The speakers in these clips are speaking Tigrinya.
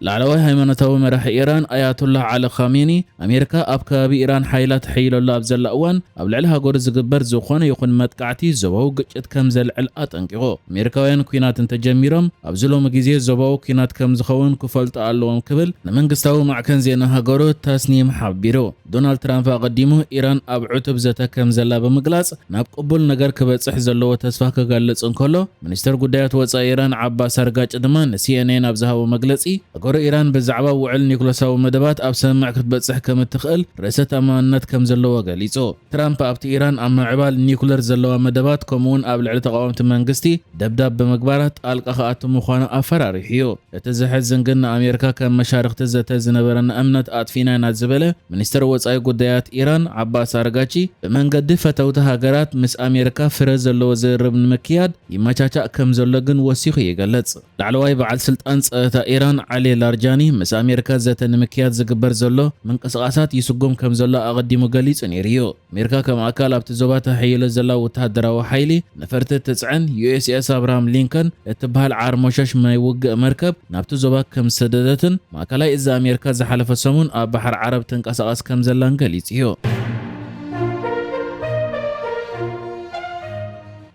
ላዕለዋይ ሃይማኖታዊ መራሒ ኢራን አያቱላህ ዓሊ ኻሜኒ ኣሜሪካ ኣብ ከባቢ ኢራን ሓይላት ሕይለሉ ኣብ ዘላ እዋን ኣብ ልዕሊ ሃገሩ ዝግበር ዝኾነ ይኹን መጥቃዕቲ ዞባዊ ግጭት ከም ዘልዕል ኣጠንቂቑ ኣሜሪካውያን ኩናት እንተጀሚሮም ኣብዚ ሎሚ ግዜ ዞባዊ ኩናት ከም ዝኸውን ክፈልጡ ኣለዎም ክብል ንመንግስታዊ ማዕከን ዜና ሃገሩ ታስኒም ሓቢሩ። ዶናልድ ትራምፕ ኣቐዲሙ ኢራን ኣብ ዕቱብ ዘተ ከም ዘላ ብምግላጽ ናብ ቅቡል ነገር ክበጽሕ ዘለዎ ተስፋ ክገልጽ እንከሎ ሚኒስትር ጉዳያት ወጻኢ ኢራን ዓባስ ኣርጋጭ ድማ ንሲኤንኤን ኣብ ዝሃቦ መግለጺ ሃገሩ ኢራን ብዛዕባ ውዕል ኒኩለሳዊ መደባት ኣብ ሰማዕ ክትበጽሕ ከም እትኽእል ርእሰ ተኣማንነት ከም ዘለዎ ገሊጹ። ትራምፕ ኣብቲ ኢራን ኣብ ምዕባል ኒኩለር ዘለዋ መደባት ከምኡውን ኣብ ልዕሊ ተቃወምቲ መንግስቲ ደብዳብ ብምግባራት ጣልቃ ክኣቱ ምዃኑ ኣፈራሪሑ እዩ። እቲ ዝሕዝን ግን ንኣሜሪካ ከም መሻርክቲ ዘተ ዝነበረና እምነት ኣጥፊና ኢና ዝበለ ሚኒስትር ወጻኢ ጉዳያት ኢራን ዓባስ ኣርጋቺ ብመንገዲ ፈተውቲ ሃገራት ምስ ኣሜሪካ ፍረ ዘለዎ ዝርብ ንምክያድ ይመቻቻእ ከም ዘሎ ግን ወሲኹ ይገልጽ። ላዕለዋይ በዓል ስልጣን ጸጥታ ኢራን ዓሊ ላርጃኒ ምስ ኣሜሪካ ዘተ ንምክያድ ዝግበር ዘሎ ምንቅስቓሳት ይስጉም ከም ዘሎ ኣቐዲሙ ገሊጹ ነይሩ እዩ። ኣሜሪካ ከም ኣካል ኣብቲ ዞባ ተሓይሎ ዘላ ወተሃደራዊ ሓይሊ ነፈርቲ ትጽዕን ዩኤስኤስ ኣብርሃም ሊንከን እትበሃል ዓርሞሸሽ ናይ ውግእ መርከብ ናብቲ ዞባ ከም ሰደደትን ማእከላይ እዛ ኣሜሪካ ዝሓለፈ ሰሙን ኣብ ባሕር ዓረብ ትንቀሳቐስ ከም ዘላን ገሊጹ እዩ።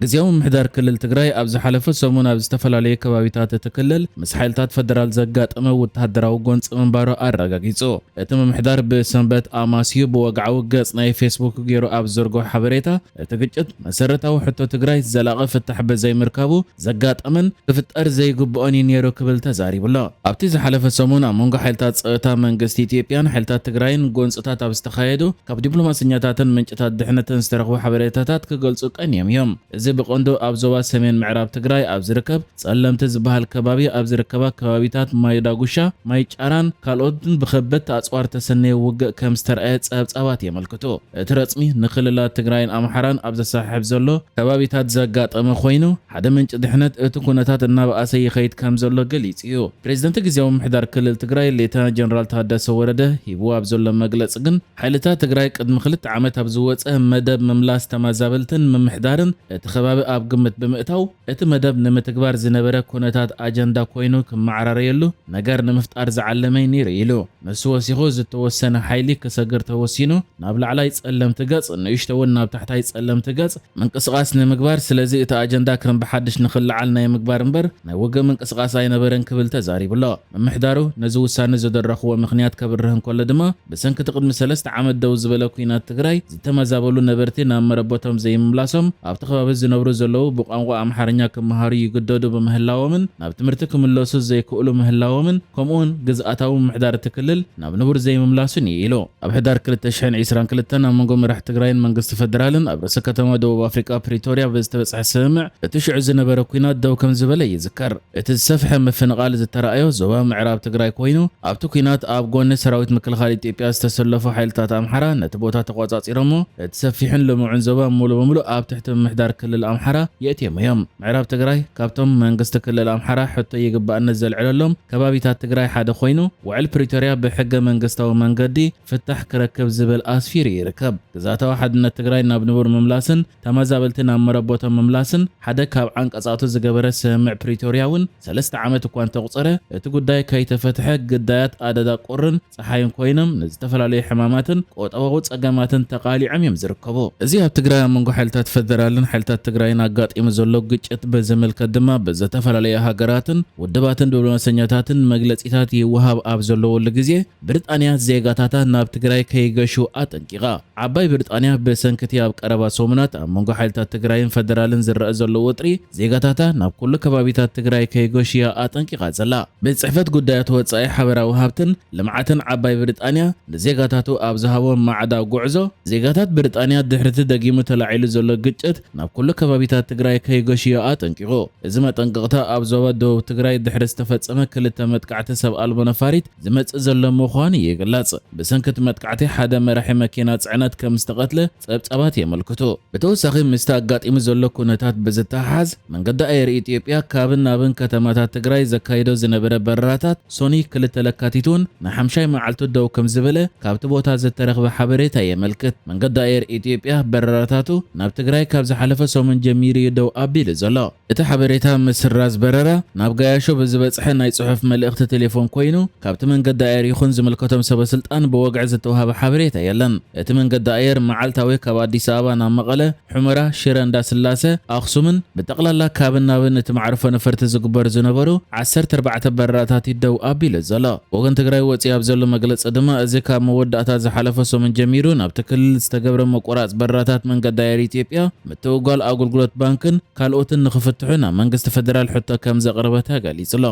ግዚያዊ ምሕዳር ክልል ትግራይ ኣብ ዝሓለፈ ሰሙን ኣብ ዝተፈላለዩ ከባቢታት እቲ ክልል ምስ ሓይልታት ፌደራል ዘጋጠመ ወተሃደራዊ ጎንፂ ምንባሩ ኣረጋጊጹ። እቲ ምምሕዳር ብሰንበት ኣማስዩ ብወግዓዊ ገጽ ናይ ፌስቡክ ገይሩ ኣብ ዘርግሖ ሓበሬታ እቲ ግጭት መሰረታዊ ሕቶ ትግራይ ዘላቒ ፍታሕ ብዘይምርካቡ ዘጋጠመን ክፍጠር ዘይግብኦን ነይሩ ክብል ተዛሪቡሎ። ኣብቲ ዝሓለፈ ሰሙን ኣብ መንጎ ሓይልታት ጸጥታ መንግስቲ ኢትዮጵያን ሓይልታት ትግራይን ጎንፅታት ኣብ ዝተኻየዱ ካብ ዲፕሎማስኛታትን ምንጭታት ድሕነትን ዝተረኽቡ ሓበሬታታት ክገልጹ ቀንዮም እዮም። እዚ ብቆንዶ ኣብ ዞባ ሰሜን ምዕራብ ትግራይ ኣብ ዝርከብ ጸለምቲ ዝበሃል ከባቢ ኣብ ዝርከባ ከባቢታት ማይ ዳጉሻ፣ ማይ ጫራን ካልኦትን ብኸበድቲ ኣጽዋር ተሰነየ ውግእ ከም ዝተረኣየ ጸብጻባት የመልክቱ። እቲ ረጽሚ ንክልላት ትግራይን ኣምሓራን ኣብ ዘሳሕብ ዘሎ ከባቢታት ዘጋጠመ ኮይኑ ሓደ ምንጭ ድሕነት እቲ ኩነታት እናበኣሰ ይኸይድ ከም ዘሎ ገሊጹ እዩ። ፕሬዝደንት ግዚያዊ ምሕዳር ክልል ትግራይ ሌተናንት ጀነራል ታደሰ ወረደ ሂቡ ኣብ ዘሎ መግለጺ ግን ሓይልታት ትግራይ ቅድሚ 2 ዓመት ኣብ ዝወጸ መደብ ምምላስ ተመዛበልትን ምምሕዳርን እቲ ከባቢ ኣብ ግምት ብምእታው እቲ መደብ ንምትግባር ዝነበረ ኩነታት ኣጀንዳ ኮይኑ ክመዓራረየሉ ነገር ንምፍጣር ዝዓለመ ነይሩ ኢሉ። ንሱ ወሲኹ ዝተወሰነ ሓይሊ ክሰግር ተወሲኑ ናብ ላዕላይ ጸለምቲ ገጽ ንእሽተውን ናብ ታሕታይ ጸለምቲ ገጽ ምንቅስቓስ ንምግባር ስለዚ እቲ ኣጀንዳ ከም ብሓድሽ ንኽልዓል ናይ ምግባር እምበር ናይ ውግእ ምንቅስቓስ ኣይነበረን ክብል ተዛሪቡሎ። ምምሕዳሩ ነዚ ውሳነ ዝደረኽዎ ምኽንያት ከብርህ እንከሎ ድማ ብሰንኪ ቅድሚ 3 ዓመት ደው ዝበለ ኩናት ትግራይ ዝተመዛበሉ ነበርቲ ናብ መረቦቶም ዘይምምላሶም ኣብቲ ከባቢ ዝነብሩ ዘለው ብቋንቋ ኣምሓርኛ ክመሃሩ ይግደዱ በምህላዎምን ናብ ትምህርቲ ክምለሱ ዘይክእሉ ምህላዎምን ከምኡን ግዝኣታዊ ምሕዳር ትክልል ናብ ንቡር ዘይምምላሱን ኢሉ። ኣብ ሕዳር 2022 ኣብ መንጎ መራሒ ትግራይን መንግስቲ ፌደራልን ኣብ ርእሰ ከተማ ደቡብ ኣፍሪካ ፕሪቶሪያ ብዝተበጽሐ ስምምዕ እቲ ሽዑ ዝነበረ ኩናት ደው ከም ዝበለ ይዝከር። እቲ ዝሰፍሐ ምፍንቓል ዝተረኣዮ ዞባ ምዕራብ ትግራይ ኮይኑ ኣብቲ ኩናት ኣብ ጎኒ ሰራዊት ምክልኻል ኢትዮጵያ ዝተሰለፉ ሓይልታት ኣምሓራ ነቲ ቦታ ተቆጻጺሮሞ እቲ ሰፊሕን ልሙዕን ዞባ ሙሉ በሙሉ ኣብ ትሕቲ ምሕዳር ክልል ኣምሓራ የእትዮም እዮም። ምዕራብ ትግራይ ካብቶም መንግስቲ ክልል ኣምሓራ ሕቶ ይግባእነት ዘልዕለሎም ከባቢታት ትግራይ ሓደ ኮይኑ ውዕል ፕሪቶሪያ ብሕገ መንግስታዊ መንገዲ ፍታሕ ክረክብ ዝብል ኣስፊሩ ይርከብ። ግዛታዊ ሓድነት ትግራይ ናብ ንቡር ምምላስን ተመዛበልቲ ናብ መረቦቶም ምምላስን ሓደ ካብ ዓንቀጻቱ ዝገበረ ስምምዕ ፕሪቶሪያ እውን 3 ዓመት እኳ እንተቁፀረ እቲ ጉዳይ ከይተፈትሐ ግዳያት ኣደዳ ቁርን ፀሓይን ኮይኖም ንዝተፈላለዩ ሕማማትን ቆጠባዊ ጸገማትን ተቃሊዖም እዮም ዝርከቡ። እዚ ኣብ ትግራይ ኣብ መንጎ ሓይልታት ፌደራልን ሓይልታት ትግራይን ኣጋጢሙ ዘሎ ግጭት በዘመልክት ድማ በዘተፈላለዩ ሃገራትን ውድባትን ዲፕሎማስኛታትን መግለጺታት ይወሃብ ኣብ ዘለውሉ ግዜ ብሪጣንያ ዜጋታታ ናብ ትግራይ ከይገሹ ኣጠንቂቓ። ዓባይ ብሪጣንያ ብሰንኪቲ ኣብ ቀረባ ሰሙናት ኣብ መንጎ ሓይልታት ትግራይን ፌደራልን ዝረአ ዘሎ ውጥሪ ዜጋታታ ናብ ኩሉ ከባቢታት ትግራይ ከይገሹ ኣጠንቂቓ ዘላ። ብጽሕፈት ጉዳያት ወጻኢ ሓበራዊ ሃብትን ልምዓትን ዓባይ ብሪጣንያ ንዜጋታቱ ኣብ ዝሃቦ ማዕዳ ጉዕዞ ዜጋታት ብሪጣንያ ድሕርቲ ደጊሙ ተላዒሉ ዘሎ ግጭት ናብ ኩሉ ከባቢታት ትግራይ ከይገሹ ኣጠንቂቑ። እዚ መጠንቀቕታ ኣብ ዞባ ደቡብ ትግራይ ድሕሪ ዝተፈጸመ 2 መጥቃዕቲ ሰብ ኣልቦ ነፋሪት ዝመጽእ ዘሎ ምዃኑ ይግለጽ። ብሰንኪት መጥቃዕቲ ሓደ መራሒ መኪና ጽዕነት ከም ዝተቐትለ ጸብጻባት የመልክቱ። ብተወሳኺ ምስቲ ኣጋጢሙ ዘሎ ኩነታት ብዝተሓሓዝ መንገዲ ኣየር ኢትዮጵያ ካብን ናብን ከተማታት ትግራይ ዘካይዶ ዝነበረ በረራታት ሶኒ 2 ለካቲቱን ን5 መዓልቱ ደው ከም ዝበለ ካብቲ ቦታ ዝተረኽበ ሓበሬታ የመልክት። መንገዲ ኣየር ኢትዮጵያ በረራታቱ ናብ ትግራይ ካብ ዝሓለፈ ሰሙን ጀሚሩ ይደው ኣቢሉ ዘሎ እቲ ሓበሬታ መስራዝ በረራ ናብ ጋያሾ ብዝበጽሐ ናይ ጽሑፍ መልእኽቲ ቴሌፎን ኮይኑ ካብቲ መንገዲ ኣየር ይኹን ዝምልከቶም ሰበስልጣን ብወግዕ ዝተዋሃበ ሓበሬታ የለን እቲ መንገዲ ኣየር መዓልታዊ ካብ ኣዲስ ኣበባ ናብ መቐለ ሑመራ ሽረ እንዳስላሴ ኣኽሱምን ብጠቕላላ ካብን ናብን እቲ ማዕርፎ ነፈርቲ ዝግበር ዝነበሩ 14 በረራታት ይደው ኣቢሉ ዘሎ ወገን ትግራይ ወፂ ኣብ ዘሎ መግለጺ ድማ እዚ ካብ መወዳእታ ዝሓለፈ ሰሙን ጀሚሩ ናብቲ ክልል ዝተገብረ መቆራጽ በረራታት መንገዲ ኣየር ኢትዮጵያ ምትውጓል ኣገልግሎት ባንክን ካልኦትን ንኽፍትሑ ናብ መንግስቲ ፌደራል ሕቶ ከም ዘቕረበ ተገሊጹ ኣሎ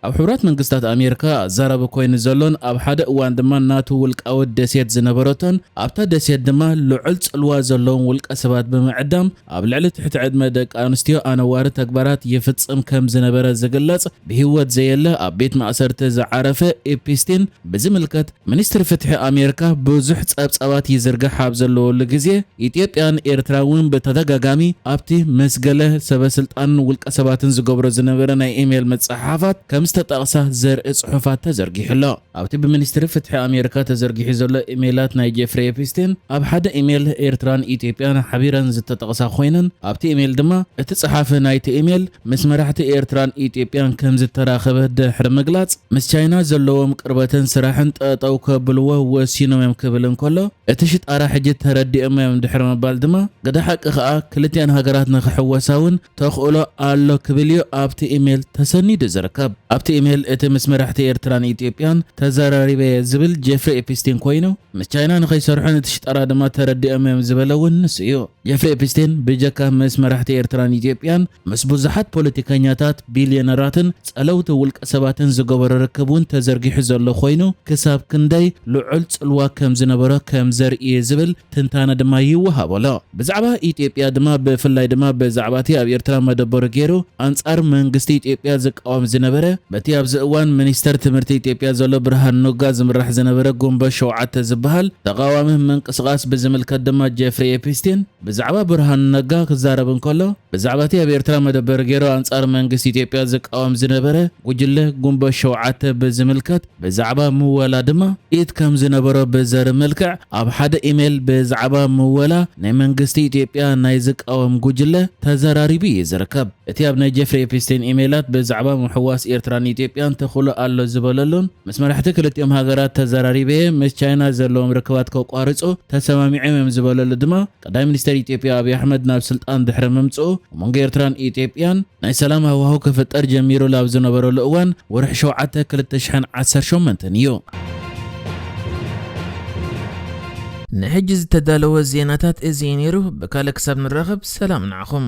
ኣብ ሕብራት መንግስታት ኣሜሪካ ዘረብ ኮይኑ ዘሎን ኣብ ሓደ እዋን ድማ ናቱ ውልቃዊ ደሴት ዝነበረቶን ኣብታ ደሴት ድማ ልዑል ጽልዋ ዘለዎም ውልቀ ሰባት ብምዕዳም ኣብ ልዕሊ ትሕቲ ዕድመ ደቂ ኣንስትዮ ኣነዋሪ ተግባራት ይፍጽም ከም ዝነበረ ዝግለጽ ብህይወት ዘየለ ኣብ ቤት ማእሰርቲ ዝዓረፈ ኤፕስቲን ብዝምልከት ሚኒስትሪ ፍትሒ ኣሜሪካ ብዙሕ ጸብጻባት ይዝርጋሕ ኣብ ዘለወሉ ግዜ ኢትዮጵያን ኤርትራውን በተደጋጋሚ ኣብቲ መስገለ ሰበስልጣን ውልቀ ሰባትን ዝገብሮ ዝነበረ ናይ ኢሜል መጽሓፋት ከም ተጠቕሳ ዘርኢ ጽሑፋት ተዘርጊሕሎ ኣብቲ ብሚኒስትሪ ፍትሒ ኣሜሪካ ተዘርጊሑ ዘሎ ኢሜላት ናይ ጄፍሪ ኤፕስቲን ኣብ ሓደ ኢሜል ኤርትራን ኢትዮጵያን ሓቢረን ዝተጠቕሳ ኮይነን ኣብቲ ኢሜል ድማ እቲ ጸሓፊ ናይቲ ኢሜል ምስ መራሕቲ ኤርትራን ኢትዮጵያን ከም ዝተራኸበ ድሕሪ ምግላጽ ምስ ቻይና ዘለዎም ቅርበትን ስራሕን ጠጠው ከብልዎ ወሲኖም እዮም ክብል እንከሎ እቲ ሽጣራ ሕጂ ተረዲኦም እዮም ድሕሪ ምባል ድማ ገዳ ሓቂ ከዓ ክልቲአን ሃገራት ንኽሕወሳውን ተኽእሎ ኣሎ ክብል እዩ ኣብቲ ኢሜል ተሰኒዱ ዝርከብ ኣብቲ ኢሜል እቲ ምስ መራሕቲ ኤርትራን ኢትዮጵያን ተዘራሪበ ዝብል ጄፍሪ ኤፕስቲን ኮይኑ ምስ ቻይና ንኸይሰርሑን እቲ ሽጣራ ድማ ተረዲኦም እዮም ዝበለውን ንሱ እዩ ጄፍሪ ኤፕስቲን ብጀካ ምስ መራሕቲ ኤርትራን ኢትዮጵያን ምስ ብዙሓት ፖለቲከኛታት ቢልዮነራትን ጸለውቲ ውልቀ ሰባትን ዝገበረ ርክብ እውን ተዘርጊሑ ዘሎ ኮይኑ ክሳብ ክንደይ ልዑል ጽልዋ ከም ዝነበረ ከም ዘርኢ ዝብል ትንታነ ድማ ይወሃበሎ ብዛዕባ ኢትዮጵያ ድማ ብፍላይ ድማ ብዛዕባ እቲ ኣብ ኤርትራ መደበሩ ገይሩ ኣንጻር መንግስቲ ኢትዮጵያ ዝቃወም ዝነበረ በቲ ኣብዚ እዋን ሚኒስተር ትምህርቲ ኢትዮጵያ ዘሎ ብርሃን ነጋ ዝምራሕ ዝነበረ ጉንበት 7 ዝበሃል ተቃዋሚ ምንቅስቓስ ብዝምልከት ድማ ጄፍሪ ኤፕስቲን ብዛዕባ ብርሃን ነጋ ክዛረብ እንከሎ ብዛዕባ እቲ ኣብ ኤርትራ መደበር ገይሩ ኣንጻር መንግስቲ ኢትዮጵያ ዝቃወም ዝነበረ ጉጅለ ጉንበት 7 ብዝምልከት ብዛዕባ ምወላ ድማ ኢት ከም ዝነበረ በዘር መልክዕ ኣብ ሓደ ኢሜል ብዛዕባ ምወላ ናይ መንግስቲ ኢትዮጵያ ናይ ዝቃወም ጉጅለ ተዘራሪቡ ይዝርከብ እቲ ኣብ ናይ ጄፍሪ ኤፕስቲን ኢሜላት ብዛዕባ ምሕዋስ ኤርትራን ኢትዮጵያን ተኽእሎ ኣሎ ዝበለሉን ምስ መራሕቲ ክልቲኦም ሃገራት ተዘራሪበ ምስ ቻይና ዘለዎም ርክባት ከቋርጹ ተሰማሚዖም እዮም ዝበለሉ ድማ ቀዳማይ ሚኒስትር ኢትዮጵያ አብይ አሕመድ ናብ ስልጣን ድሕሪ ምምጽኡ መንጎ ኤርትራን ኢትዮጵያን ናይ ሰላም ሃዋህው ክፍጠር ጀሚሩ ላብ ዝነበረሉ እዋን ወርሒ 7 2018 እዩ ንሕጂ ዝተዳለወ ዜናታት እዚ ነይሩ በካለ ክሳብ ንራኸብ ሰላም ንዓኹም